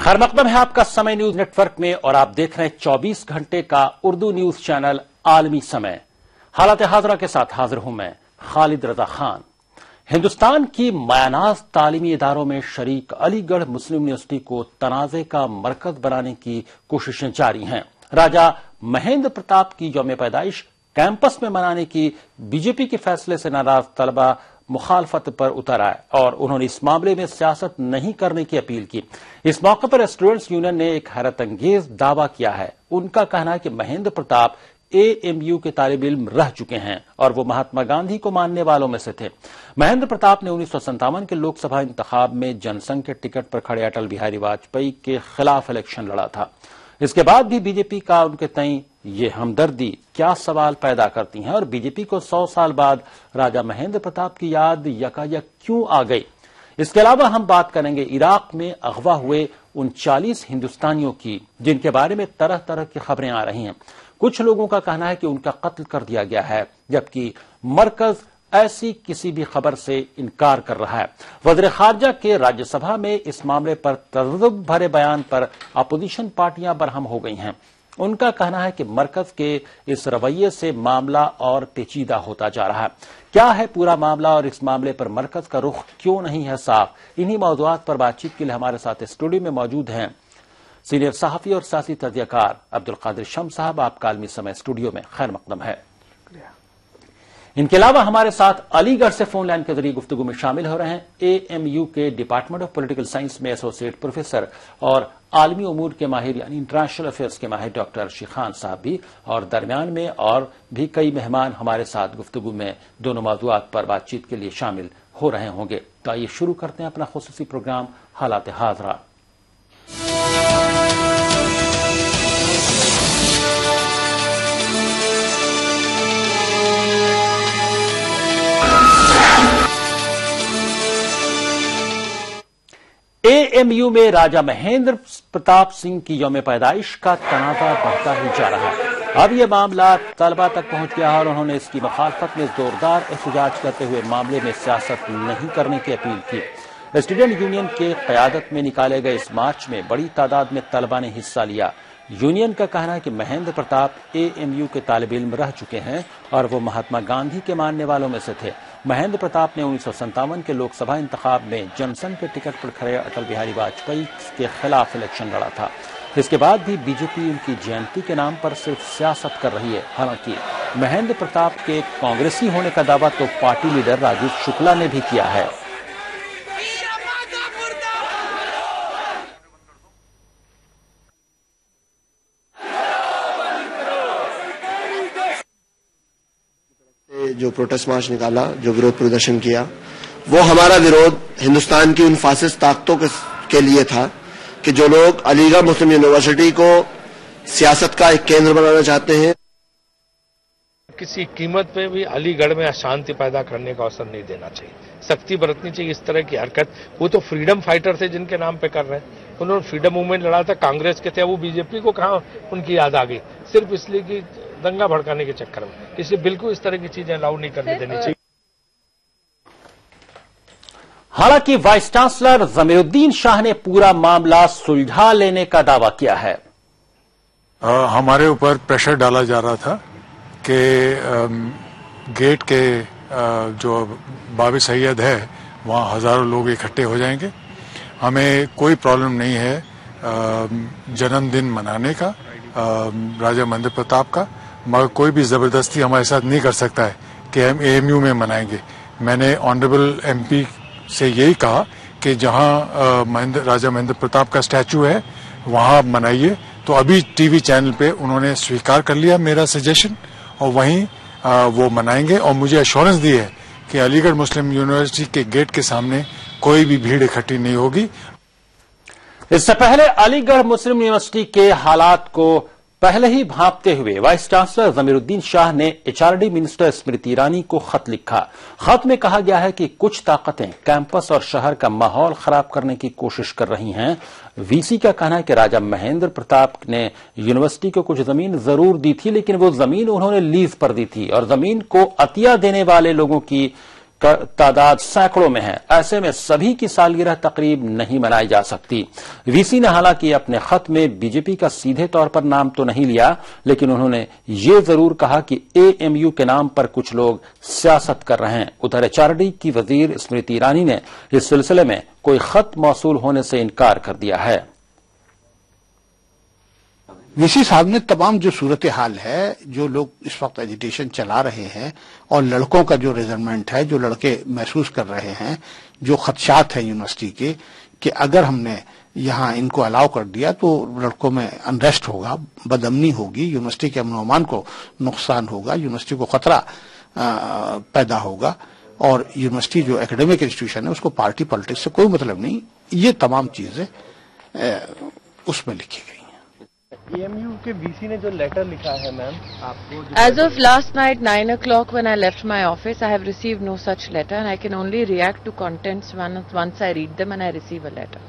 खैर मकदम है आपका समय न्यूज नेटवर्क में और आप देख रहे हैं 24 घंटे का उर्दू न्यूज चैनल आलमी समय। हालात हाजरा के साथ हाजिर हूं मैं खालिद रजा खान। हिंदुस्तान की मायानाज तालीमी इदारों में शरीक अलीगढ़ मुस्लिम यूनिवर्सिटी को तनाज़े का मरकज बनाने की कोशिशें जारी हैं। राजा महेंद्र प्रताप की यौम पैदाइश कैंपस में मनाने की बीजेपी के फैसले से नाराज तलबा मुखालफत पर उतर आए और उन्होंने इस मामले में सियासत नहीं करने की अपील की। इस मौके पर स्टूडेंट्स यूनियन ने एक हैरत अंगेज दावा किया है। उनका कहना है कि महेंद्र प्रताप एएमयू के तालिब इल्म रह चुके हैं और वो महात्मा गांधी को मानने वालों में से थे। महेंद्र प्रताप ने 1957 के लोकसभा इंतखाब में जनसंघ के टिकट पर खड़े अटल बिहारी वाजपेयी के खिलाफ इलेक्शन लड़ा था। इसके बाद भी बीजेपी का उनके तई ये हमदर्दी क्या सवाल पैदा करती हैं और बीजेपी को 100 साल बाद राजा महेंद्र प्रताप की याद यकायक क्यों आ गई। इसके अलावा हम बात करेंगे इराक में अगवा हुए उन 40 हिंदुस्तानियों की जिनके बारे में तरह तरह की खबरें आ रही हैं। कुछ लोगों का कहना है कि उनका कत्ल कर दिया गया है, जबकि मरकज ऐसी किसी भी खबर से इनकार कर रहा है। वज़ीर ख़ारजा के राज्यसभा में इस मामले पर तज़ब्ज़ुब भरे बयान पर अपोजिशन पार्टियां बरहम हो गई हैं। उनका कहना है कि मरकज के इस रवैये से मामला और पेचीदा होता जा रहा है। क्या है पूरा मामला और इस मामले पर मरकज का रुख क्यों नहीं है साफ। इन्हीं मौज़ूआत पर बातचीत के लिए हमारे साथ स्टूडियो में मौजूद हैं सीनियर सहाफ़ी और सियासी तज्ज़ियाकार अब्दुल कादिर शम्स साहब। आपका आलमी समय स्टूडियो में खैर मकदम है। इनके अलावा हमारे साथ अलीगढ़ से फोन लाइन के जरिए गुफ्तगू में शामिल हो रहे हैं एएमयू के डिपार्टमेंट ऑफ पॉलिटिकल साइंस में एसोसिएट प्रोफेसर और आलमी उमूर के माहिर यानी इंटरनेशनल अफेयर्स के माहिर डॉक्टर शिखान साहब भी, और दरमियान में और भी कई मेहमान हमारे साथ गुफ्तगू में दोनों मौज़ूआत पर बातचीत के लिए शामिल हो रहे होंगे। तो आइए शुरू करते हैं अपना खुसूसी प्रोग्राम हालात हाज़रा। एएमयू में राजा महेंद्र प्रताप सिंह की यौम पैदाइश का तनाज़ा बढ़ता ही जा रहा है। अब यह मामला तलबा तक पहुंच गया और उन्होंने इसकी मुखालफत में जोरदार एहतजाज करते हुए मामले में सियासत नहीं करने की अपील की। स्टूडेंट यूनियन के क़यादत में निकाले गए इस मार्च में बड़ी तादाद में तलबा ने हिस्सा लिया। यूनियन का कहना है कि महेंद्र प्रताप एएमयू के तालिब इल्म रह चुके हैं और वो महात्मा गांधी के मानने वालों में से थे। महेंद्र प्रताप ने 1957 के लोकसभा इंतखाब में जनसंघ के टिकट पर खड़े अटल बिहारी वाजपेयी के खिलाफ इलेक्शन लड़ा था। इसके बाद भी बीजेपी उनकी जयंती के नाम पर सिर्फ सियासत कर रही है। हालांकि महेंद्र प्रताप के कांग्रेसी होने का दावा तो पार्टी लीडर राजीव शुक्ला ने भी किया है। जो प्रोटेस्ट मार्च निकाला, जो विरोध प्रदर्शन किया, वो हमारा विरोध हिंदुस्तान की उन फासिस्ट ताकतों के लिए था कि जो लोग अलीगढ़ मुस्लिम यूनिवर्सिटी को सियासत का एक केंद्र बनाना चाहते हैं। किसी कीमत पे भी अलीगढ़ में अशांति पैदा करने का अवसर नहीं देना चाहिए, सख्ती बरतनी चाहिए। इस तरह की हरकत, वो तो फ्रीडम फाइटर थे जिनके नाम पे कर रहे हैं। उन्होंने फ्रीडम मूवमेंट लड़ा था, कांग्रेस के थे, वो बीजेपी को कहां उनकी याद आ गई सिर्फ इसलिए कि दंगा भड़काने के चक्कर में। इसलिए बिल्कुल इस तरह की चीजें अलाउ नहीं करने देनी चाहिए। हालांकि वाइस चांसलर जमीरुद्दीन शाह ने पूरा मामला सुलझा लेने का दावा किया है। हमारे ऊपर प्रेशर डाला जा रहा था कि गेट के जो बाब सैयद है वहाँ हजारों लोग इकट्ठे हो जाएंगे। हमें कोई प्रॉब्लम नहीं है जन्मदिन मनाने का राजा महेंद्र प्रताप का, मगर कोई भी जबरदस्ती हमारे साथ नहीं कर सकता है कि हम एएमयू में मनाएंगे। मैंने ऑनरेबल एमपी से यही कहा कि जहां राजा महेंद्र प्रताप का स्टैचू है वहां मनाइए। तो अभी टीवी चैनल पे उन्होंने स्वीकार कर लिया मेरा सजेशन और वहीं वो मनाएंगे। और मुझे एश्योरेंस दी है कि अलीगढ़ मुस्लिम यूनिवर्सिटी के गेट के सामने कोई भी भीड़ इकट्ठी नहीं होगी। इससे पहले अलीगढ़ मुस्लिम यूनिवर्सिटी के हालात को पहले ही भांपते हुए वाइस चांसलर जमीरुद्दीन शाह ने एचआरडी मिनिस्टर स्मृति ईरानी को खत लिखा। खत में कहा गया है कि कुछ ताकतें कैंपस और शहर का माहौल खराब करने की कोशिश कर रही हैं। वीसी का कहना है कि राजा महेंद्र प्रताप ने यूनिवर्सिटी को कुछ जमीन जरूर दी थी, लेकिन वो जमीन उन्होंने लीज पर दी थी और जमीन को अतिया देने वाले लोगों की تعداد سینکڑوں میں ہے. ایسے میں سبھی کی سالگرہ تقریب نہیں منائی جا سکتی. وی سی نے حالانکہ اپنے خط میں بی جے پی کا سیدھے طور پر نام تو نہیں لیا، لیکن انہوں نے یہ ضرور کہا کہ اے ایم یو کے نام پر کچھ لوگ سیاست کر رہے ہیں. ادھر ایچ آر ڈی کی وزیر اسمرتی ایرانی نے اس سلسلے میں کوئی خط موصول ہونے سے انکار کر دیا ہے. وی سی صاحب نے تمام جو صورتحال ہے، جو لوگ اس وقت ایجیٹیشن چلا رہے ہیں اور لڑکوں کا جو ریزلمنٹ ہے، جو لڑکے محسوس کر رہے ہیں، جو خدشات ہیں یونیورسٹی کے کہ اگر ہم نے یہاں ان کو الاؤ کر دیا تو لڑکوں میں انریسٹ ہوگا، بدامنی ہوگی، یونیورسٹی کے امن و امان کو نقصان ہوگا، یونیورسٹی کو خطرہ پیدا ہوگا، اور یونیورسٹی جو اکیڈمک انسٹیٹیوشن ہے اس کو پارٹی پالیٹکس سے کوئی مطلب نہیں. یہ تمام چیزیں اس میں لکھی گئی. اے ایم یو کے وی سی نے جو لیٹر لکھا ہے میم آپ کو، As of last night 9 o'clock when I left my office, I have received no such letter and I can only react to contents once I read them and I receive a letter.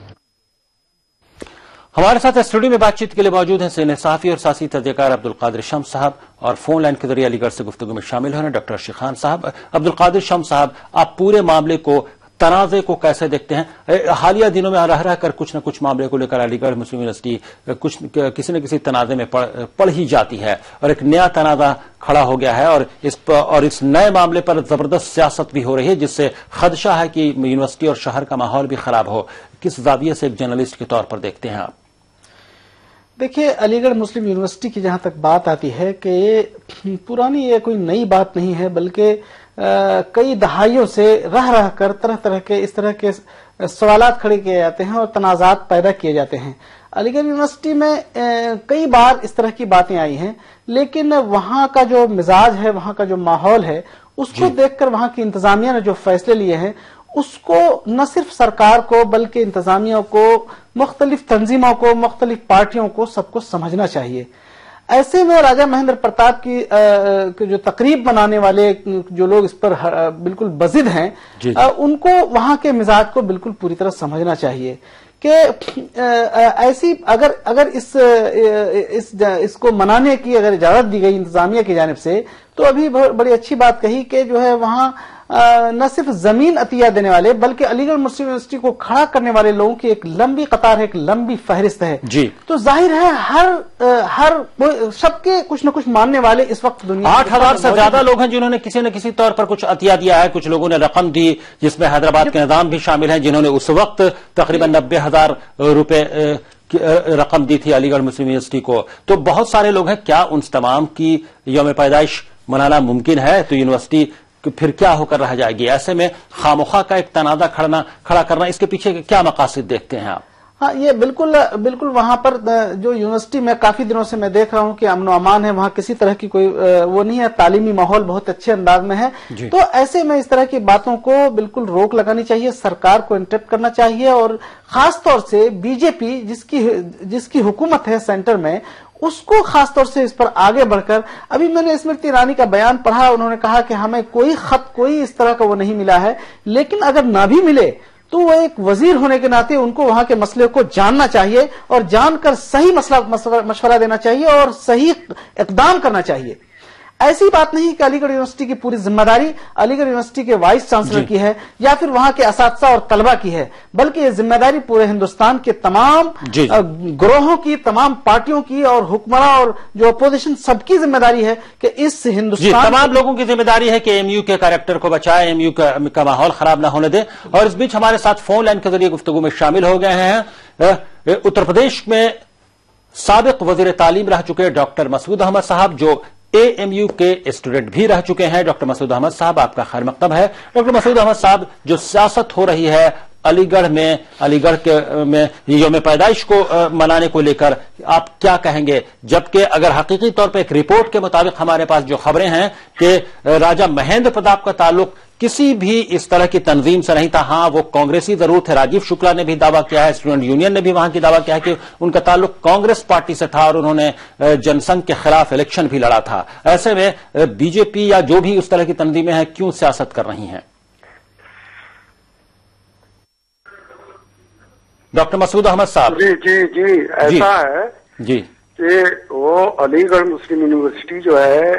ہمارے ساتھ studio میں بات چیت کے لیے موجود ہیں senior صحافی اور سیاسی تجزیہ کار عبدالقادر شمس صاحب، اور فون لائن کے ذریعے علی گڑھ سے گفتگو میں شامل ہونے ڈاکٹر ارشد خان صاحب. عبدالقادر شمس صاحب، آپ پورے معاملے کو، تنازع کو کیسے دیکھتے ہیں؟ حالیہ دنوں میں رہ کر کچھ نہ کچھ معاملے کو لے کر علی گڑھ مسلم یونیورسٹی کسی نہ کسی تنازع میں پڑ ہی جاتی ہے، اور ایک نیا تنازع کھڑا ہو گیا ہے، اور اس نئے معاملے پر زبردست سیاست بھی ہو رہی ہے، جس سے خدشہ ہے کہ یونیورسٹی اور شہر کا ماحول بھی خراب ہو. کس زاویے سے ایک جرنلسٹ کے طور پر دیکھتے ہیں آپ؟ دیکھیے، علی گڑھ مسلم یونیورسٹی کی جہاں تک بات آتی ہے کہ یہ پرانی، یہ کوئی نئی بات نہیں ہے، بلکہ کئی دہائیوں سے رہ کر طرح کے اس طرح کے سوالات کھڑے کیے جاتے ہیں اور تنازعات پیدا کیے جاتے ہیں. علی گڑھ یونیورسٹی میں کئی بار اس طرح کی باتیں آئی ہیں، لیکن وہاں کا جو مزاج ہے، وہاں کا جو ماحول ہے، اس کو دیکھ کر وہاں کی انتظامیہ نے جو فیصلے لیے ہیں، اس کو نہ صرف سرکار کو بلکہ انتظامیہ کو، مختلف تنظیموں کو، مختلف پارٹیوں کو، سب کو سمجھنا چاہیے. ایسے میں راجہ مہندر پرتاپ کی جو تقریب منانے والے جو لوگ اس پر بالکل بضد ہیں، ان کو وہاں کے مزاج کو بالکل پوری طرح سمجھنا چاہیے کہ ایسی اگر اس کو منانے کی اگر اجازت دی گئی انتظامیہ کی جانب سے، تو ابھی بڑی اچھی بات کہی کہ جو ہے وہاں نہ صرف زمین عطیہ دینے والے بلکہ علی گڑھ مسلم یونیورسٹی کو کھڑا کرنے والے لوگوں کی ایک لمبی قطار ہے، ایک لمبی فہرست ہے. تو ظاہر ہے ہر سب کے کچھ نہ کچھ ماننے والے اس وقت دنیا 8,000 سے زیادہ لوگ ہیں جنہوں نے کسی نہ کسی طور پر کچھ عطیہ دیا ہے. کچھ لوگوں نے رقم دی، جس میں حیدرآباد کے نظام بھی شامل ہیں، جنہوں نے اس وقت تقریباً 90,000 روپے رقم دی تھی علی گڑھ مسلم یونیورسٹی کو. تو بہت سارے لوگ ہیں. کیا ان تمام کی یوم پیدائش منانا ممکن ہے؟ تو یونیورسٹی پھر کیا ہو کر رہ جائے گی؟ ایسے میں خامخواہ کا ایک تنازع کھڑا کرنا، اس کے پیچھے کیا مقاصد دیکھتے ہیں آپ؟ ہاں، یہ بالکل وہاں پر جو یونیورسٹی میں کافی دنوں سے میں دیکھ رہا ہوں کہ امن و امان ہے، وہاں کسی طرح کی کوئی وہ نہیں ہے، تعلیمی ماحول بہت اچھے انداز میں ہے. تو ایسے میں اس طرح کی باتوں کو بالکل روک لگانی چاہیے، سرکار کو انٹرپٹ کرنا چاہیے، اور خاص طور سے بی جے پی جس کی حکومت ہے سینٹر میں، اس کو خاص طور سے اس پر آگے بڑھ کر، ابھی میں نے اسمرتی ایرانی کا بیان پڑھا، انہوں نے کہا کہ ہمیں کوئی خط کوئی اس طرح کا وہ نہیں ملا ہے، لیکن اگر نہ بھی ملے تو وہ ایک وزیر ہونے کے ناطے ان کو وہاں کے مسئلے کو جاننا چاہیے، اور جان کر صحیح مشورہ دینا چاہیے اور صحیح اقدام کرنا چاہیے. ایسی بات نہیں کہ علی گڑھ یونیورسٹی کی پوری ذمہ داری علی گڑھ یونیورسٹی کے وائس چانسلر کی ہے یا پھر وہاں کے اساتذہ اور طلبہ کی ہے، بلکہ یہ ذمہ داری پورے ہندوستان کے تمام گروہوں کی، تمام پارٹیوں کی، اور حکمراں اور جو اپوزیشن سب کی ذمہ داری ہے کہ اس ہندوستان تمام لوگوں کی ذمہ داری ہے کہ ایم یو کے کریکٹر کو بچائے، ایم یو کا ماحول خراب نہ ہونے دے. اور اس بیچ ہمارے ساتھ فون لائن کے ذریعے گفتگو میں شامل ہو گئے ہیں اتر پردیش میں سابق وزیر تعلیم رہ چکے ڈاکٹر مسعود احمد صاحب، جو اے ایم یو کے اسٹوڈنٹ بھی رہ چکے ہیں. ڈاکٹر مسعود احمد صاحب، آپ کا خیر مقدم ہے. ڈاکٹر مسعود احمد صاحب، جو سیاست ہو رہی ہے علی گڑھ میں یوم پیدائش کو منانے کو لے کر، آپ کیا کہیں گے؟ جبکہ اگر حقیقی طور پہ ایک رپورٹ کے مطابق ہمارے پاس جو خبریں ہیں کہ راجہ مہندر پرتاپ کا تعلق کسی بھی اس طرح کی تنظیم سے نہیں تھا. ہاں، وہ کانگریسی ضرور تھے. راجیو شکلا نے بھی دعویٰ کیا ہے، اسٹوڈنٹ یونین نے بھی وہاں کی دعویٰ کیا ہے کہ ان کا تعلق کانگریس پارٹی سے تھا اور انہوں نے جن سنگھ کے خلاف الیکشن بھی لڑا تھا. ایسے میں بی جے پی یا جو بھی اس طرح کی تنظیمیں ہیں کیوں سیاست کر رہی ہیں؟ ڈاکٹر مسعود احمد صاحب. جی ایسا ہے کہ وہ علی گڑھ مسلم یونیورسٹی جو ہے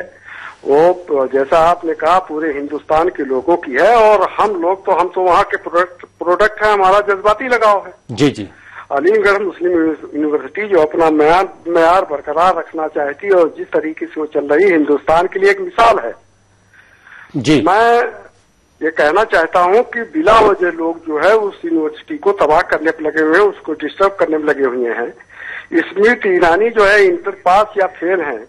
वो जैसा आपने कहा पूरे हिंदुस्तान के लोगों की है, और हम तो वहाँ के प्रोडक्ट है, हमारा जज्बाती लगाव है। जी जी। अलीगढ़ मुस्लिम यूनिवर्सिटी जो अपना मैयार बरकरार रखना चाहती है और जिस तरीके से वो चल रही है, हिंदुस्तान के लिए एक मिसाल है। जी। मैं ये कहना चाहता हूं कि बिला वजह लोग जो है उस यूनिवर्सिटी को तबाह करने पर लगे हुए हैं, उसको डिस्टर्ब करने में लगे हुए हैं। स्मृति ईरानी जो है इंटर पास या फेल हैं।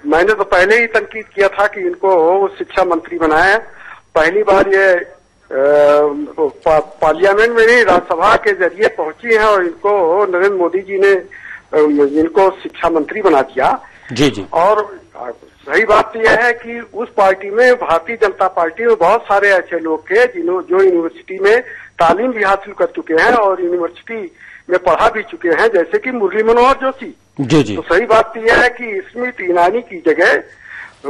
मैंने तो पहले ही तनकीद किया था कि इनको शिक्षा मंत्री बनाया। पहली बार ये पार्लियामेंट में नहीं, राज्यसभा के जरिए पहुंची हैं और इनको नरेंद्र मोदी जी ने इनको शिक्षा मंत्री बना दिया। जी जी। और सही बात तो यह है कि उस पार्टी में, भारतीय जनता पार्टी में बहुत सारे ऐसे लोग थे जो यूनिवर्सिटी में तालीम भी हासिल कर चुके हैं और यूनिवर्सिटी में पढ़ा भी चुके हैं, जैसे कि मुरली मनोहर जोशी। जी जी। तो सही बात तो यह है कि स्मृति ईरानी की जगह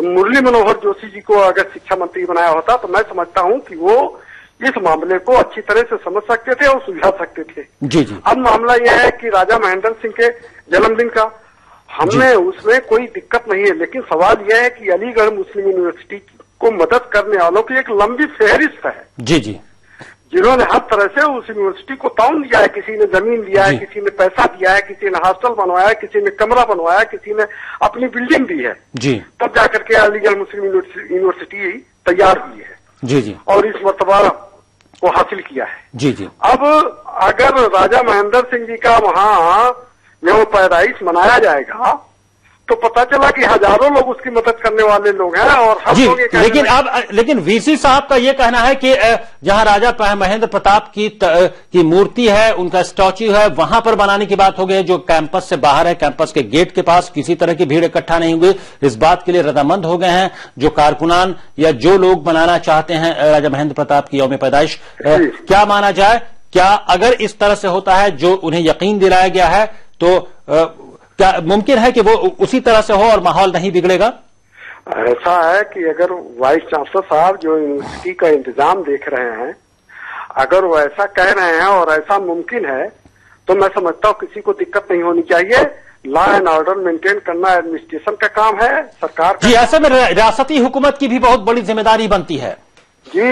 मुरली मनोहर जोशी जी को अगर शिक्षा मंत्री बनाया होता तो मैं समझता हूं कि वो इस मामले को अच्छी तरह से समझ सकते थे और सुलझा सकते थे। जी जी। अब मामला यह है कि राजा महेंद्र सिंह के जन्मदिन का हमने उसमें कोई दिक्कत नहीं है, लेकिन सवाल यह है कि अलीगढ़ मुस्लिम यूनिवर्सिटी को मदद करने वालों की एक लंबी फहरिस्त है। जी जी। जिन्होंने हर तरह से उस यूनिवर्सिटी को ताउन दिया है। किसी ने जमीन दिया है, किसी ने पैसा दिया है, किसी ने हॉस्टल बनवाया है, किसी ने कमरा बनवाया, किसी ने अपनी बिल्डिंग दी है। जी। तब जाकर के अलीगढ़ मुस्लिम यूनिवर्सिटी तैयार हुई है। जी जी। और इस मर्तबा को हासिल किया है। जी जी। अब अगर राजा महेंद्र सिंह जी का वहां में वो पैदाइश मनाया जाएगा तो पता चला कि हजारों लोग उसकी मदद करने वाले लोग हैं और हर लोग ये लेकिन वीसी साहब का ये कहना है कि जहां राजा महेंद्र प्रताप की मूर्ति है, उनका स्टैच्यू है, वहां पर बनाने की बात हो गई, जो कैंपस से बाहर है, कैंपस के गेट के पास किसी तरह की भीड़ इकट्ठा नहीं हुई। इस बात के लिए रजामंद हो गए हैं जो कारकुनान या जो लोग बनाना चाहते हैं राजा महेंद्र प्रताप की यौम पैदाइश। क्या माना जाए, क्या अगर इस तरह से होता है जो उन्हें यकीन दिलाया गया है तो क्या मुमकिन है कि वो उसी तरह से हो और माहौल नहीं बिगड़ेगा? ऐसा है कि अगर वाइस चांसलर साहब जो यूनिवर्सिटी का इंतजाम देख रहे हैं, अगर वो ऐसा कह रहे हैं और ऐसा मुमकिन है तो मैं समझता हूँ किसी को दिक्कत नहीं होनी चाहिए। लॉ एंड ऑर्डर मेंटेन करना एडमिनिस्ट्रेशन का काम है, सरकार का। जी, ऐसे में रियासती हुकूमत की भी बहुत बड़ी जिम्मेदारी बनती है। जी,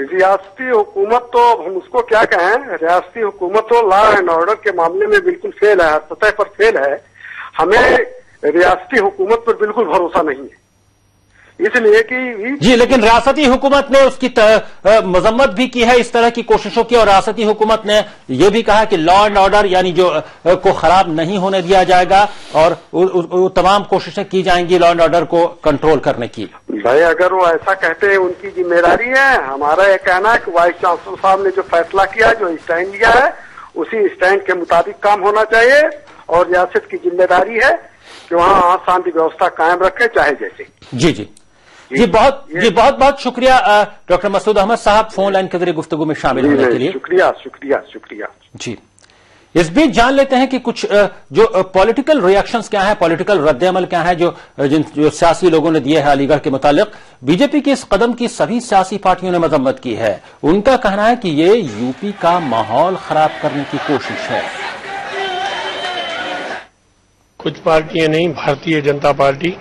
रियासती हुकूमत तो हम उसको क्या कहें, रियासती हुकूमत तो लॉ एंड ऑर्डर के मामले में बिल्कुल फेल है, सतह पर फेल है। हमें रियासती हुकूमत पर बिल्कुल भरोसा नहीं है, इसलिए कि जी, लेकिन रियासती हुकूमत ने उसकी मजम्मत भी की है इस तरह की कोशिशों की, और रियासती हुकूमत ने यह भी कहा कि लॉ एंड ऑर्डर यानी जो को खराब नहीं होने दिया जाएगा और तमाम कोशिशें की जाएंगी लॉ एंड ऑर्डर को कंट्रोल करने की। भाई अगर वो ऐसा कहते हैं उनकी जिम्मेदारी है। हमारा यह कहना है कि वाइस चांसलर साहब ने जो फैसला किया, जो स्टैंड लिया है, उसी स्टैंड के मुताबिक काम होना चाहिए और रियासत की जिम्मेदारी है कि वहाँ शांति व्यवस्था कायम रखे, चाहे जैसे। जी जी जी, बहुत शुक्रिया डॉक्टर मसूद अहमद साहब, फोन लाइन के जरिए गुफ्तगू में शामिल होने के लिए। शुक्रिया शुक्रिया शुक्रिया जी। इस बीच जान लेते हैं कि कुछ जो पॉलिटिकल रिएक्शंस क्या है, पॉलिटिकल रद्द-ए-अमल क्या है जो सियासी लोगों ने दिए हैं अलीगढ़ के मुतालिक। बीजेपी के इस कदम की सभी सियासी पार्टियों ने मजम्मत की है। उनका कहना है कि ये यूपी का माहौल खराब करने की कोशिश है। कुछ पार्टियां नहीं, भारतीय जनता पार्टी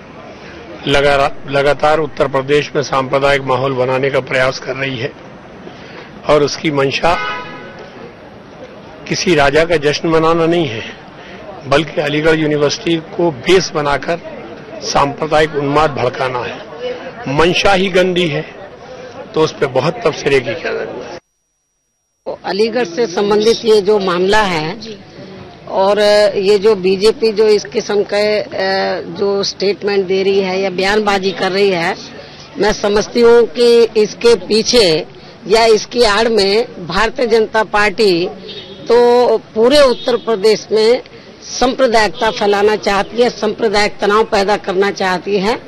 लगातार उत्तर प्रदेश में सांप्रदायिक माहौल बनाने का प्रयास कर रही है और उसकी मंशा किसी राजा का जश्न मनाना नहीं है, बल्कि अलीगढ़ यूनिवर्सिटी को बेस बनाकर सांप्रदायिक उन्माद भड़काना है। मंशा ही गंदी है तो उस पर बहुत तबसरे की क्या जरूरत है। तो अलीगढ़ से संबंधित ये जो मामला है और ये जो बीजेपी जो इस किस्म के जो स्टेटमेंट दे रही है या बयानबाजी कर रही है, मैं समझती हूँ कि इसके पीछे या इसकी आड़ में भारतीय जनता पार्टी तो पूरे उत्तर प्रदेश में सांप्रदायिकता फैलाना चाहती है, सांप्रदायिक तनाव पैदा करना चाहती है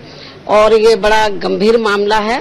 और ये बड़ा गंभीर मामला है।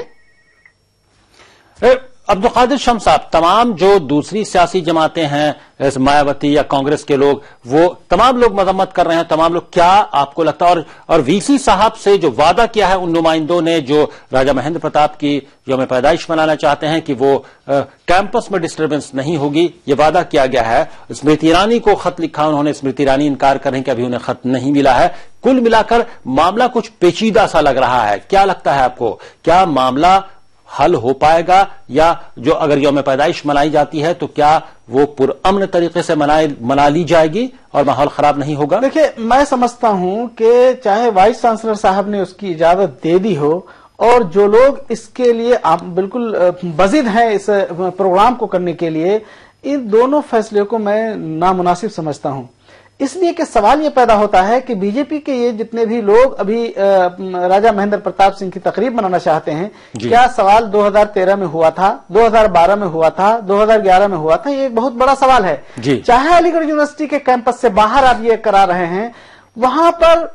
अब्दुल कादिर शम्स साहब, तमाम जो दूसरी सियासी जमातें हैं मायावती या कांग्रेस के लोग, वो तमाम लोग मजम्मत कर रहे हैं, तमाम लोग, क्या आपको लगता है? और वीसी साहब से जो वादा किया है उन नुमाइंदों ने जो राजा महेंद्र प्रताप की यौम पैदाइश मनाना चाहते हैं कि वो कैंपस में डिस्टर्बेंस नहीं होगी, ये वादा किया गया है। स्मृति ईरानी को खत लिखा उन्होंने, स्मृति ईरानी इनकार कर रहे हैं कि अभी उन्हें खत नहीं मिला है। कुल मिलाकर मामला कुछ पेचीदा सा लग रहा है। क्या लगता है आपको, क्या मामला हल हो पाएगा, या जो अगर यौम पैदाइश मनाई जाती है तो क्या वो पुरअमन तरीके से मना ली जाएगी और माहौल खराब नहीं होगा? देखिए, मैं समझता हूं कि चाहे वाइस चांसलर साहब ने उसकी इजाजत दे दी हो और जो लोग इसके लिए आप बिल्कुल बजिद हैं इस प्रोग्राम को करने के लिए, इन दोनों फैसले को मैं नामुनासिब समझता हूं। इसलिए कि सवाल ये पैदा होता है कि बीजेपी के ये जितने भी लोग अभी राजा महेंद्र प्रताप सिंह की तकरीब मनाना चाहते हैं, क्या सवाल 2013 में हुआ था, 2012 में हुआ था, 2011 में हुआ था? ये एक बहुत बड़ा सवाल है। चाहे अलीगढ़ यूनिवर्सिटी के कैंपस से बाहर आप ये करा रहे हैं, वहां पर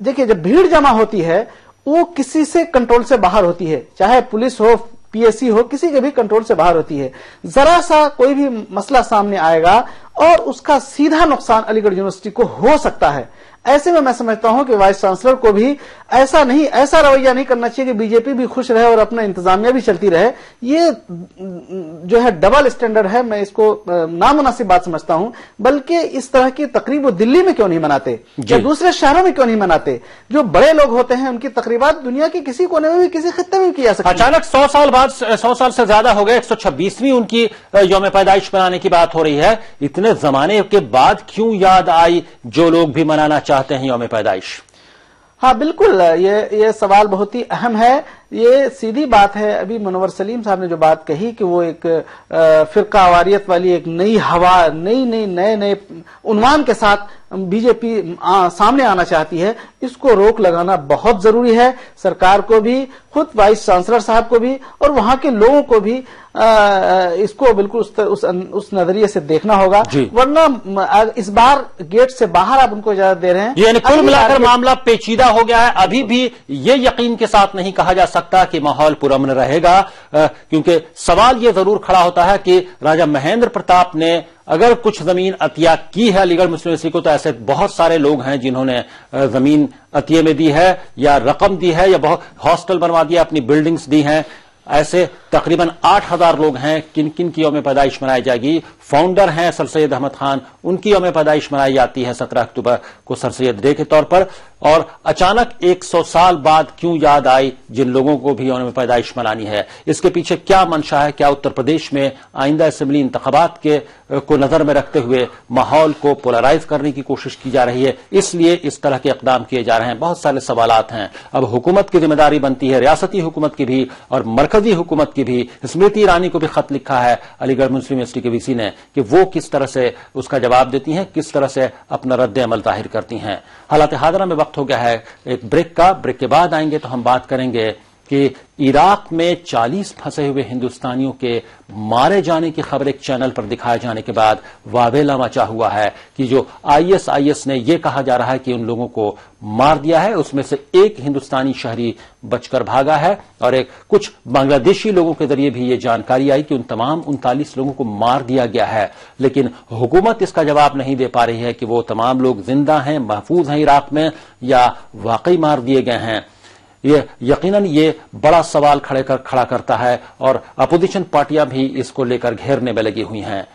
देखिए जब भीड़ जमा होती है वो किसी से कंट्रोल से बाहर होती है, चाहे पुलिस हो, पीएससी हो, किसी के भी कंट्रोल से बाहर होती है। जरा सा कोई भी मसला सामने आएगा और उसका सीधा नुकसान अलीगढ़ यूनिवर्सिटी को हो सकता है। ऐसे में मैं समझता हूं कि वाइस चांसलर को भी ऐसा रवैया नहीं करना चाहिए कि बीजेपी भी खुश रहे और अपना इंतजामिया भी चलती रहे। ये जो है डबल स्टैंडर्ड है, मैं इसको नामुनासिब बात समझता हूं। बल्कि इस तरह की तकरीब वो दिल्ली में क्यों नहीं मनाते या दूसरे शहरों में क्यों नहीं मनाते? जो बड़े लोग होते हैं उनकी तकरीबात दुनिया के किसी कोने में भी, किसी खित्ते में भी की जा सकती है। अचानक 100 साल बाद, 100 साल से ज्यादा हो गए, 126वीं उनकी यौम पैदाइश मनाने की बात हो रही है। इतने जमाने के बाद क्यों याद आई जो लोग भी मनाना चाहते हैं यौम पैदाइश? हाँ बिल्कुल, ये सवाल बहुत ही अहम है। ये सीधी बात है। अभी मुनव्वर सलीम साहब ने जो बात कही कि वो एक फिरका वारियत वाली एक नई हवा, नए उन्वान के साथ बीजेपी सामने आना चाहती है, इसको रोक लगाना बहुत जरूरी है। सरकार को भी, खुद वाइस चांसलर साहब को भी और वहां के लोगों को भी इसको बिल्कुल उस नजरिए से देखना होगा। वरना इस बार गेट से बाहर आप उनको इजाजत दे रहे हैं। यानी कुल मिलाकर मामला पेचीदा हो गया है। अभी भी ये यकीन के साथ नहीं कहा जा सकता कि माहौल पुरअमन रहेगा, क्योंकि सवाल ये जरूर खड़ा होता है कि राजा महेंद्र प्रताप ने अगर कुछ जमीन अतिया की है अलीगढ़ मुस्लिम यूनिवर्सिटी को, तो ऐसे बहुत सारे लोग हैं जिन्होंने जमीन अतिये में दी है या रकम दी है या बहुत हॉस्टल बनवा दिया, अपनी बिल्डिंग्स दी हैं। ऐसे तकरीबन 8000 लोग हैं किन किन की यौम पैदाइश मनाई जाएगी। फाउंडर हैं सर सैयद अहमद खान, उनकी यौम पैदाइश मनाई जाती है 17 अक्टूबर को सर सैयद डे के तौर पर। और अचानक 100 साल बाद क्यों याद आई जिन लोगों को भी यौम पैदाइश मनानी है? इसके पीछे क्या मंशा है? क्या उत्तर प्रदेश में आइंदा असेंबली इंतखाबात को नजर में रखते हुए माहौल को पोलराइज करने की कोशिश की जा रही है, इसलिए इस तरह के इकदाम किए जा रहे हैं? बहुत सारे सवालात हैं। अब हुकूमत की जिम्मेदारी बनती है, रियासती हुकूमत की भी और मरकजी हुकूमत की भी। स्मृति ईरानी को भी खत लिखा है अलीगढ़ मुस्लिम यूनिवर्सिटी के वीसी ने कि वो किस तरह से उसका जवाब देती हैं, किस तरह से अपना रद्द अमल जाहिर करती हैं। हालात हादरा में वक्त हो गया है एक ब्रेक का। ब्रेक के बाद आएंगे तो हम बात करेंगे कि इराक में 40 फंसे हुए हिंदुस्तानियों के मारे जाने की खबर एक चैनल पर दिखाए जाने के बाद वावेला मचा हुआ है कि जो आईएसआईएस ने यह कहा जा रहा है कि उन लोगों को मार दिया है, उसमें से एक हिंदुस्तानी शहरी बचकर भागा है और कुछ बांग्लादेशी लोगों के जरिए भी यह जानकारी आई कि उन तमाम 39 लोगों को मार दिया गया है। लेकिन हुकूमत इसका जवाब नहीं दे पा रही है कि वो तमाम लोग जिंदा हैं, महफूज हैं इराक में, या वाकई मार दिए गए हैं। ये यकीनन ये बड़ा सवाल खड़ा करता है और अपोजिशन पार्टियां भी इसको लेकर घेरने में लगी हुई हैं।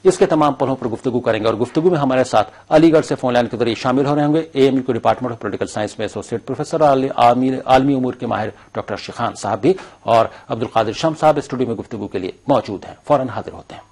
इसके तमाम पहलुओं पर गुफ्तगू करेंगे और गुफ्तगू में हमारे साथ अलीगढ़ से फोन लाइन के जरिए शामिल हो रहे होंगे एएमयू के डिपार्टमेंट ऑफ पॉलिटिकल साइंस में एसोसिएट प्रोफेसर आलमी उमूर के माहिर डॉक्टर शिखान साहब भी, और अब्दुल कादिर शम्स साहब स्टूडियो में गुफ्तगू के लिए मौजूद हैं। फौरन हाजिर होते हैं।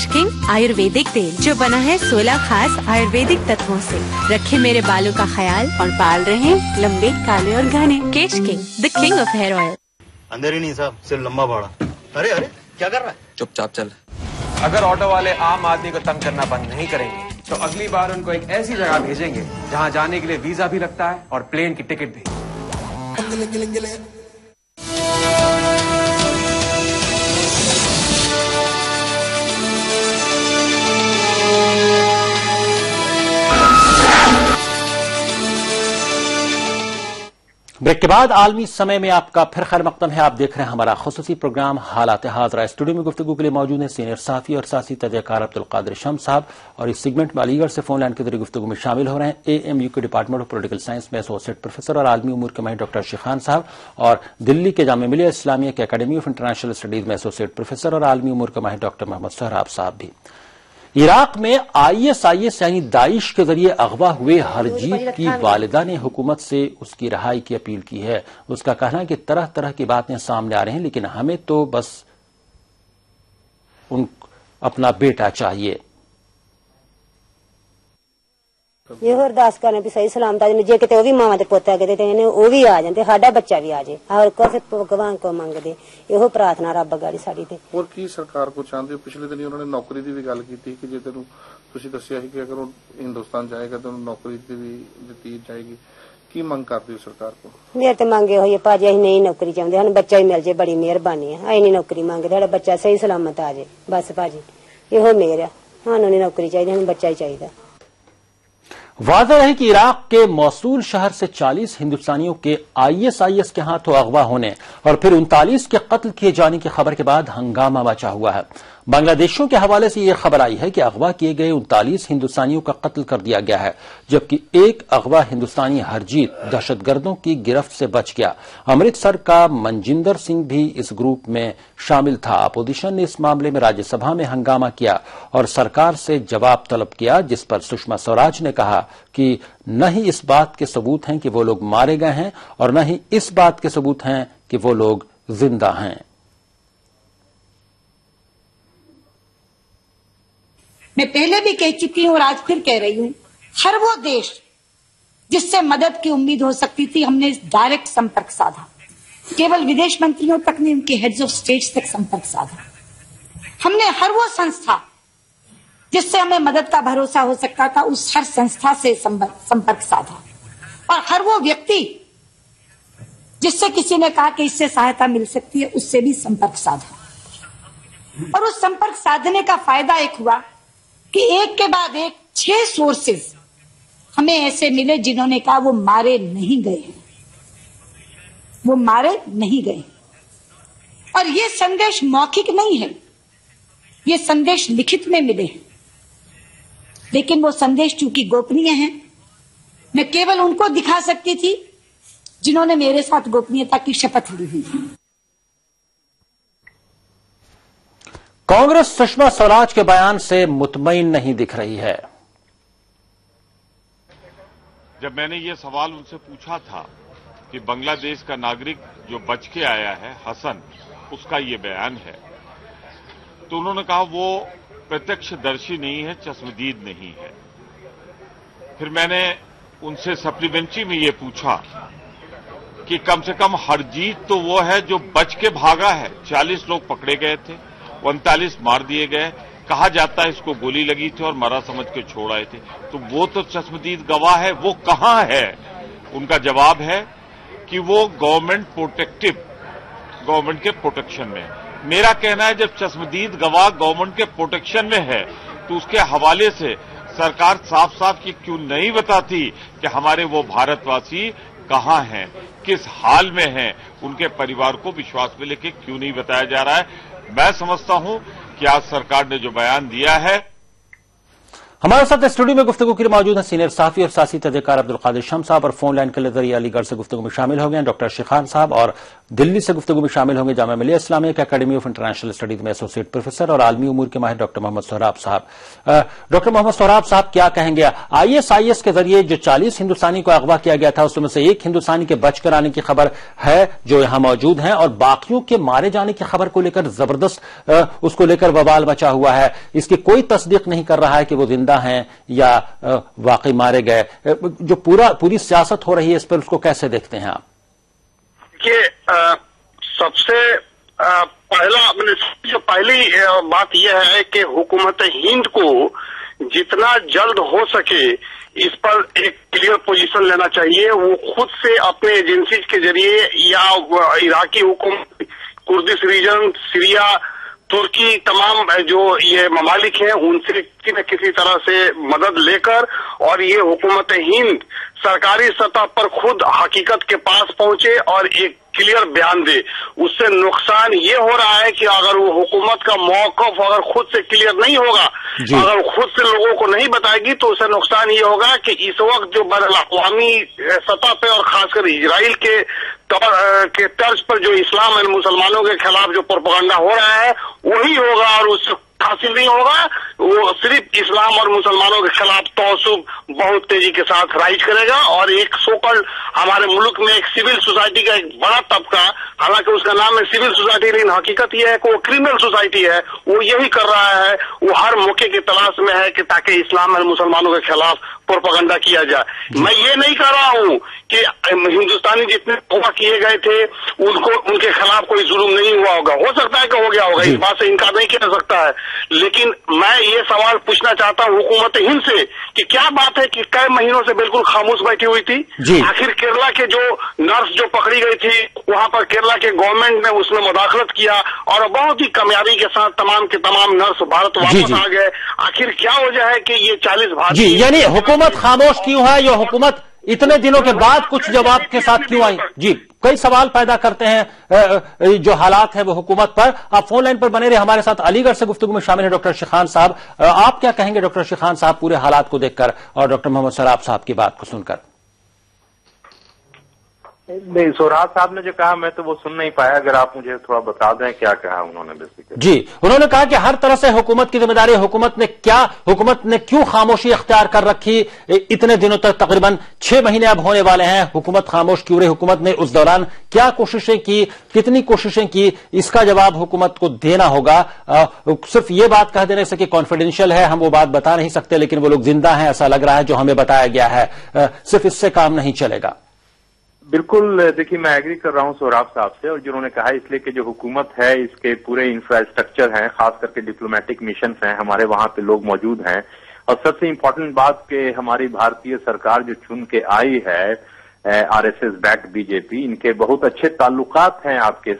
किंग आयुर्वेदिक तेल जो बना है 16 खास आयुर्वेदिक तत्वों से। रखे मेरे बालों का ख्याल और बाल रहे लंबे, काले और घने। Kesh King, the king of hair oil. अंदर ही नहीं साहब, सिर्फ लंबा बाड़ा। अरे अरे क्या कर रहा है? चुपचाप चल। अगर ऑटो वाले आम आदमी को तंग करना बंद नहीं करेंगे तो अगली बार उनको एक ऐसी जगह भेजेंगे जहां जाने के लिए वीजा भी लगता है और प्लेन की टिकट भी। ब्रेक के बाद आलमी समय में आपका फिर खैर मकदम है। आप देख रहे हैं हमारा खुसूसी प्रोग्राम हालात हाज़रा। स्टूडियो में गुफ्तगू के लिए मौजूद हैं सीनियर साफी और सासी तजयकार अब्दुल कादिर शम्स साहब, और इस सेगमेंट में अलीगढ़ से फोन लाइन के जरिए गुफ्तगू में शामिल हो रहे हैं AMU के डिपार्टमेंट ऑफ पॉलिटिकल साइंस में एसोसिएट प्रोफेसर और आलमी उमूर के माहिर डॉक्टर शिखान साहब, और दिल्ली के जामिया मिलिया इस्लामिया के अकेडमी ऑफ इंटरनेशनल स्टडीज में एसोसिएट प्रोफेसर और आलमी उमूर के माहिर डॉक्टर मोहम्मद सोहराब साहब भी। इराक में ISIS यानी दाइश के जरिए अगवा हुए हरजीत की वालिदा ने हुकूमत से उसकी रिहाई की अपील की है। उसका कहना है कि तरह तरह की बातें सामने आ रही हैं, लेकिन हमें तो बस अपना बेटा चाहिए। ये अरदास करने भी सही सलामत आ जाए, जे किते भी मावा दे पोता किते ते वो भी आ जाते, साडा बच्चा भी आ जाए। और कुछ भगवान को मंगदे ਇਹੋ प्रार्थना रब गाड़ी साड़ी ते। और की सरकार को चाहते हो? पिछले दिन उन्होंने नौकरी की भी गल की थी कि जे तेन तुसीं दस्सिया कि अगर वो हिंदुस्तान जाएगा तो नौकरी की भी दित्ती जाएगी। की मंग करते हो सरकार को? मेरे तो मंगे हुई भाजी, असीं नहीं नौकरी चाहते, सानूं बच्चा ही मिल जाए, बड़ी मेहरबानी है। असीं नहीं नौकरी मंगते, साडा बच्चा सही सलामत आ जाए बस भाजी, ਇਹੋ मेहर है। सानूं नहीं नौकरी चाहिए, सानूं बच्चा ही चाहिए। वाज़ेह है कि इराक के मौसूल शहर से 40 हिंदुस्तानियों के ISIS के हाथों अगवा होने और फिर 39 के कत्ल किए जाने की खबर के बाद हंगामा मचा हुआ है। बांग्लादेशियों के हवाले से यह खबर आई है कि अगवा किए गए 39 हिंदुस्तानियों का कत्ल कर दिया गया है, जबकि एक अगवा हिंदुस्तानी हरजीत दहशतगर्दों की गिरफ्त से बच गया। अमृतसर का मनजिंदर सिंह भी इस ग्रुप में शामिल था। अपोजिशन ने इस मामले में राज्यसभा में हंगामा किया और सरकार से जवाब तलब किया, जिस पर सुषमा स्वराज ने कहा कि न ही इस बात के सबूत हैं कि वो लोग मारे गए हैं और न ही इस बात के सबूत हैं कि वो लोग जिंदा हैं। मैं पहले भी कह चुकी हूं और आज फिर कह रही हूं, हर वो देश जिससे मदद की उम्मीद हो सकती थी, हमने डायरेक्ट संपर्क साधा। केवल विदेश मंत्रियों तक नहीं, उनके हेड्स ऑफ स्टेट्स तक संपर्क साधा। हमने हर वो संस्था जिससे हमें मदद का भरोसा हो सकता था, उस हर संस्था से संपर्क साधा, और हर वो व्यक्ति जिससे किसी ने कहा कि इससे सहायता मिल सकती है, उससे भी संपर्क साधा। और उस संपर्क साधने का फायदा एक हुआ कि एक के बाद एक 6 सोर्सेज हमें ऐसे मिले जिन्होंने कहा वो मारे नहीं गए, वो मारे नहीं गए। और ये संदेश मौखिक नहीं है, ये संदेश लिखित में मिले हैं, लेकिन वो संदेश चूंकि गोपनीय है, मैं केवल उनको दिखा सकती थी जिन्होंने मेरे साथ गोपनीयता की शपथ ली हुई है। कांग्रेस सुषमा स्वराज के बयान से मुतमईन नहीं दिख रही है। जब मैंने ये सवाल उनसे पूछा था कि बांग्लादेश का नागरिक जो बच के आया है हसन, उसका ये बयान है, तो उन्होंने कहा वो प्रत्यक्षदर्शी नहीं है, चश्मदीद नहीं है। फिर मैंने उनसे सप्लीमेंट्री में ये पूछा कि कम से कम हरजीत तो वो है जो बच के भागा है। 40 लोग पकड़े गए थे, 39 मार दिए गए, कहा जाता है इसको गोली लगी थी और मरा समझ के छोड़ आए थे, तो वो तो चश्मदीद गवाह है, वो कहां है? उनका जवाब है कि वो गवर्नमेंट के प्रोटेक्शन में। मेरा कहना है जब चश्मदीद गवाह गवर्नमेंट के प्रोटेक्शन में है तो उसके हवाले से सरकार साफ साफ ये क्यों नहीं बताती कि हमारे वो भारतवासी कहां हैं, किस हाल में हैं, उनके परिवार को विश्वास में लेके क्यों नहीं बताया जा रहा है? मैं समझता हूं कि आज सरकार ने जो बयान दिया है। हमारे साथ स्टूडियो में गुफ्तगू के लिए मौजूद हैं सीनियर साफी और सियासी तहजीरकार अब्दुल कादिर शम्स साहब, और फोन लाइन के जरिए अलीगढ़ से गुफ्तगू में शामिल हो गए हैं डॉक्टर शिखान साहब, और दिल्ली से गुफ्तगू में शामिल होंगे जामिया मिलिया इस्लामिया के अकेडमी ऑफ इंटरनेशनल स्टडीज में एसोसिएट प्रोफेसर और आलमी उमूर के माहिर डॉक्टर मोहम्मद सोहराब साहब। डॉक्टर मोहम्मद सोहराब साहब, क्या कहेंगे? ISIS के जरिए जो 40 हिंदुस्तानी को अगवा किया गया था उसमें से एक हिंदुस्तानी के बचकर आने की खबर है जो यहां मौजूद है, और बाकियों के मारे जाने की खबर को लेकर जबरदस्त उसको लेकर बवाल मचा हुआ है। इसकी कोई तस्दीक नहीं कर रहा है कि वो जिंदा हैं या वाकई मारे गए। जो पूरी सियासत हो रही है इस पर, उसको कैसे देखते हैं आप? कि सबसे पहली बात यह है कि हुकूमत हिंद को जितना जल्द हो सके इस पर एक क्लियर पोजीशन लेना चाहिए। वो खुद से अपने एजेंसीज के जरिए या इराकी हुकूमत, कुर्दिश रीजन, सीरिया, तुर्की, तमाम जो ये ममालिक हैं उनसे किसी न किसी तरह से मदद लेकर और ये हुकूमत हिंद सरकारी सतह पर खुद हकीकत के पास पहुंचे और एक क्लियर बयान दे। उससे नुकसान ये हो रहा है कि अगर वो हुकूमत का मौक़िफ़ अगर खुद से क्लियर नहीं होगा, अगर खुद से लोगों को नहीं बताएगी, तो उससे नुकसान ये होगा कि इस वक्त जो बैनुल-अक़वामी सतह पे और खासकर इजराइल के तर्ज पर जो इस्लाम और मुसलमानों के खिलाफ जो प्रोपेगेंडा हो रहा है वही होगा, और उससे हासिल नहीं होगा। वो सिर्फ इस्लाम और मुसलमानों के खिलाफ तौसूब बहुत तेजी के साथ राइज करेगा, और एक सोकल हमारे मुल्क में एक सिविल सोसाइटी का एक बड़ा तबका, हालांकि उसका नाम है सिविल सोसाइटी लेकिन हकीकत यह है कि वो क्रिमिनल सोसाइटी है, वो यही कर रहा है। वो हर मौके की तलाश में है कि ताकि इस्लाम और मुसलमानों के खिलाफ प्रोपेगेंडा किया जाए। मैं ये नहीं कह रहा हूँ कि हिंदुस्तानी जितने तौबा किए गए थे उनके खिलाफ कोई जुल्म नहीं हुआ होगा, हो सकता है कि हो गया होगा, इस बात से इनकार नहीं किया जा सकता है। लेकिन मैं ये सवाल पूछना चाहता हूँ हुकूमत हिंद से कि क्या बात है कि कई महीनों से बिल्कुल खामोश बैठी हुई थी। आखिर केरला के जो नर्स जो पकड़ी गई थी वहां पर केरला के गवर्नमेंट ने उसमें मुदाखलत किया और बहुत ही कामयाबी के साथ तमाम के तमाम नर्स भारत वापस आ गए। आखिर क्या वजह है कि ये 40 भारतीय यानी हुकूमत खामोश क्यों है? ये हुकूमत इतने दिनों के बाद कुछ जवाब के साथ क्यों आई? जी, कई सवाल पैदा करते हैं जो हालात है वो हुकूमत पर। आप फोन लाइन पर बने रहे, हमारे साथ अलीगढ़ से गुफ्तगू में शामिल है डॉक्टर शिखान साहब। आप क्या कहेंगे डॉक्टर शिखान साहब पूरे हालात को देखकर और डॉक्टर मोहम्मद सोहराब साहब की बात को सुनकर? नहीं, सोहराब साहब ने जो कहा मैं तो वो सुन नहीं पाया, अगर आप मुझे थोड़ा बता दें क्या कहा उन्होंने बेसिकली। जी, उन्होंने कहा कि हर तरह से हुकूमत की जिम्मेदारी, हुकूमत ने क्यों खामोशी इख्तियार कर रखी इतने दिनों तक? तकरीबन 6 महीने अब होने वाले हैं, हुकूमत खामोश क्यों रही? हुकूमत ने उस दौरान क्या कोशिशें की, कितनी कोशिशें की? इसका जवाब हुकूमत को देना होगा। सिर्फ ये बात कह देने से कि कॉन्फिडेंशियल है, हम वो बात बता नहीं सकते, लेकिन वो लोग जिंदा हैं ऐसा लग रहा है जो हमें बताया गया है, सिर्फ इससे काम नहीं चलेगा। बिल्कुल, देखिए मैं एग्री कर रहा हूं सोहराब साहब से, और जिन्होंने कहा इसलिए कि जो हुकूमत है इसके पूरे इंफ्रास्ट्रक्चर हैं, खास करके डिप्लोमेटिक मिशन हैं, हमारे वहां पे लोग मौजूद हैं, और सबसे इम्पोर्टेंट बात कि हमारी भारतीय सरकार जो चुन के आई है RSS बैक्ड बीजेपी, इनके बहुत अच्छे ताल्लुकात हैं आपके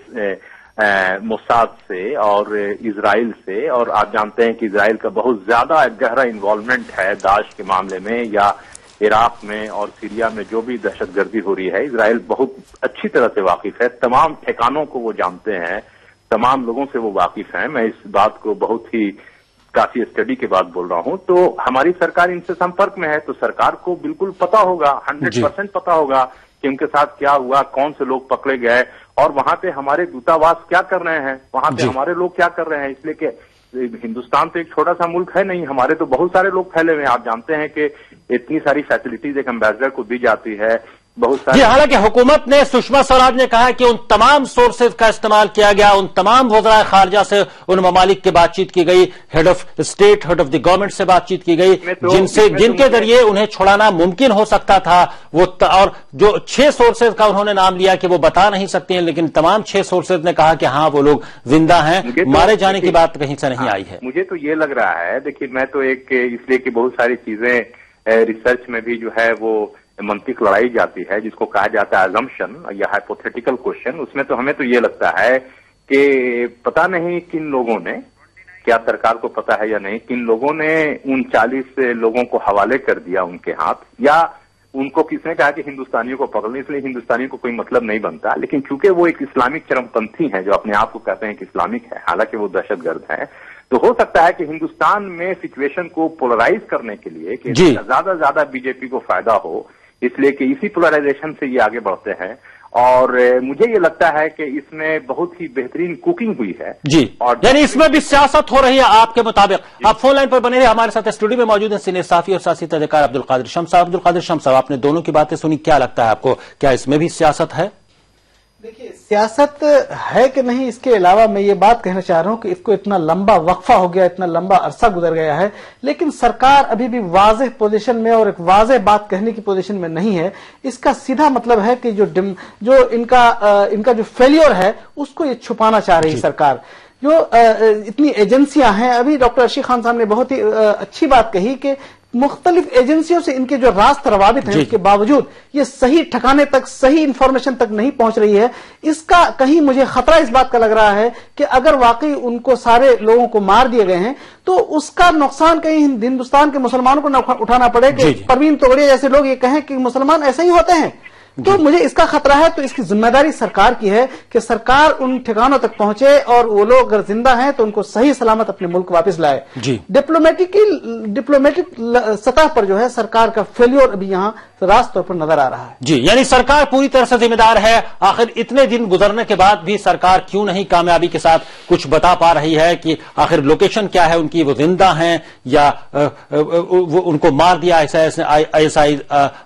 मोसाद से और इजराइल से, और आप जानते हैं कि इजराइल का बहुत ज्यादा गहरा इन्वॉल्वमेंट है दाश के मामले में या इराक में और सीरिया में जो भी दहशतगर्दी हो रही है। इजराइल बहुत अच्छी तरह से वाकिफ है, तमाम ठिकानों को वो जानते हैं, तमाम लोगों से वो वाकिफ हैं। मैं इस बात को बहुत ही काफी स्टडी के बाद बोल रहा हूं। तो हमारी सरकार इनसे संपर्क में है, तो सरकार को बिल्कुल पता होगा, 100% पता होगा कि उनके साथ क्या हुआ, कौन से लोग पकड़े गए, और वहां पे हमारे दूतावास क्या कर रहे हैं, वहां पे हमारे लोग क्या कर रहे हैं। इसलिए कि हिंदुस्तान तो एक छोटा सा मुल्क है नहीं, हमारे तो बहुत सारे लोग फैले हुए हैं। आप जानते हैं कि इतनी सारी फैसिलिटीज एक एम्बेसडर को दी जाती है, बहुत सारी। हालांकि हुकूमत ने, सुषमा स्वराज ने कहा है कि उन तमाम सोर्सेज का इस्तेमाल किया गया, उन तमाम वज़राए खारजा से उन ममालिक की बातचीत की गई, head of state, head of the government से बातचीत की गई, जिनके जरिए उन्हें छुड़ाना मुमकिन हो सकता था। और जो 6 सोर्सेज का उन्होंने नाम लिया कि वो बता नहीं सकते हैं, लेकिन तमाम 6 सोर्सेज ने कहा कि हाँ वो लोग जिंदा हैं, मारे जाने की बात कहीं से नहीं आई है। मुझे तो ये लग रहा है, देखिए मैं तो इसलिए कि बहुत सारी चीजें रिसर्च में भी जो है वो मंतिक लड़ाई जाती है, जिसको कहा जाता है अजम्पशन या हाइपोथेटिकल क्वेश्चन। उसमें तो हमें तो ये लगता है कि पता नहीं किन लोगों ने, क्या सरकार को पता है या नहीं, किन लोगों ने उन 40 लोगों को हवाले कर दिया उनके हाथ, या उनको किसने कहा कि हिंदुस्तानियों को पकड़ लें, इसलिए हिंदुस्तानियों को कोई मतलब नहीं बनता। लेकिन चूंकि वो एक इस्लामिक चरमपंथी हैं जो अपने आप को कहते हैं कि इस्लामिक है, हालांकि वो दहशतगर्द है, तो हो सकता है कि हिंदुस्तान में सिचुएशन को पोलराइज करने के लिए कि ज्यादा से ज्यादा बीजेपी को फायदा हो, इसलिए कि इसी पोलराइजेशन से ये आगे बढ़ते हैं। और मुझे ये लगता है कि इसमें बहुत ही बेहतरीन कुकिंग हुई है जी, और यानी इसमें भी सियासत हो रही है आपके मुताबिक। आप फोन लाइन पर बने रहे, हमारे साथ स्टूडियो में मौजूद हैं सीनियर साफी और सियासी तहजीरकार अब्दुल कादिर शम्स साहब। अब्दुल कादिर शम्स साहब, आपने दोनों की बातें सुनी, क्या लगता है आपको, क्या इसमें भी सियासत है? देखिए, सियासत है कि नहीं, इसके अलावा मैं ये बात कहना चाह रहा हूं कि इसको इतना लंबा वक्फा हो गया, इतना लंबा अरसा गुजर गया है, लेकिन सरकार अभी भी वाज़ेह पोजीशन में और एक वाज़ेह बात कहने की पोजीशन में नहीं है। इसका सीधा मतलब है कि जो इनका जो फेलियर है उसको ये छुपाना चाह रही है सरकार। जो इतनी एजेंसियां हैं, अभी डॉक्टर अर्शी खान साहब ने बहुत ही अच्छी बात कही कि मुख्तलिफ एजेंसियों से इनके जो रास्त रवाबित हैं उसके बावजूद ये सही ठिकाने तक, सही इंफॉर्मेशन तक नहीं पहुंच रही है। इसका कहीं मुझे खतरा इस बात का लग रहा है कि अगर वाकई उनको सारे लोगों को मार दिए गए हैं तो उसका नुकसान कहीं हिंदुस्तान के मुसलमानों को न उठाना पड़े कि परवीन तोगड़िया जैसे लोग ये कहें कि मुसलमान ऐसे ही होते हैं। तो मुझे इसका खतरा है। तो इसकी जिम्मेदारी सरकार की है कि सरकार उन ठिकानों तक पहुंचे और वो लोग अगर जिंदा हैं तो उनको सही सलामत अपने मुल्क वापस लाए। डिप्लोमेटिक सतह पर जो है सरकार का फेलियर अभी यहाँ रास्त तौर पर नजर आ रहा है। जी, यानी सरकार पूरी तरह से जिम्मेदार है। आखिर इतने दिन गुजरने के बाद भी सरकार क्यों नहीं कामयाबी के साथ कुछ बता पा रही है कि आखिर लोकेशन क्या है उनकी, वो जिंदा हैं या वो उनको मार दिया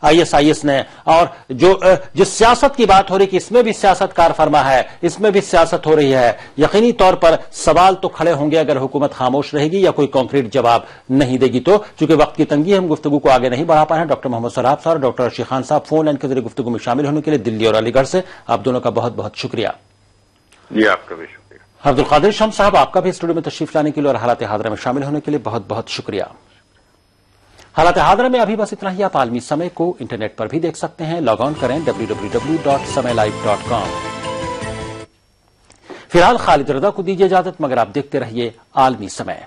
ISIS ने। और जो जिस सियासत की बात हो रही कि इसमें भी सियासत कार फरमा है, इसमें भी सियासत हो रही है। यकीनी तौर पर सवाल तो खड़े होंगे अगर हुकूमत खामोश रहेगी या कोई कॉन्क्रीट जवाब नहीं देगी। तो चूंकि वक्त की तंगी, हम गुफ्तगू को आगे नहीं बढ़ा पा रहे हैं। डॉक्टर मोहम्मद सराफ साहब, डॉक्टर अर्शी खान साहब फोन लाइन के जरिए गुफ्तगू में शामिल होने के लिए दिल्ली और अलीगढ़ से आप दोनों का बहुत बहुत शुक्रिया। जी, आपका भी शुक्रिया। अब्दुल कादिर शम्स साहब, आपका भी स्टूडियो में तशरीफ लाने के लिए और हालात हादरा में शामिल होने के लिए बहुत बहुत शुक्रिया। हालात हादरा में अभी बस इतना ही। आप आलमी समय को इंटरनेट पर भी देख सकते हैं, लॉग ऑन करें www.samaylive.com। फिलहाल खालिद रजा को दीजिए इजाजत, मगर आप देखते रहिए आलमी समय।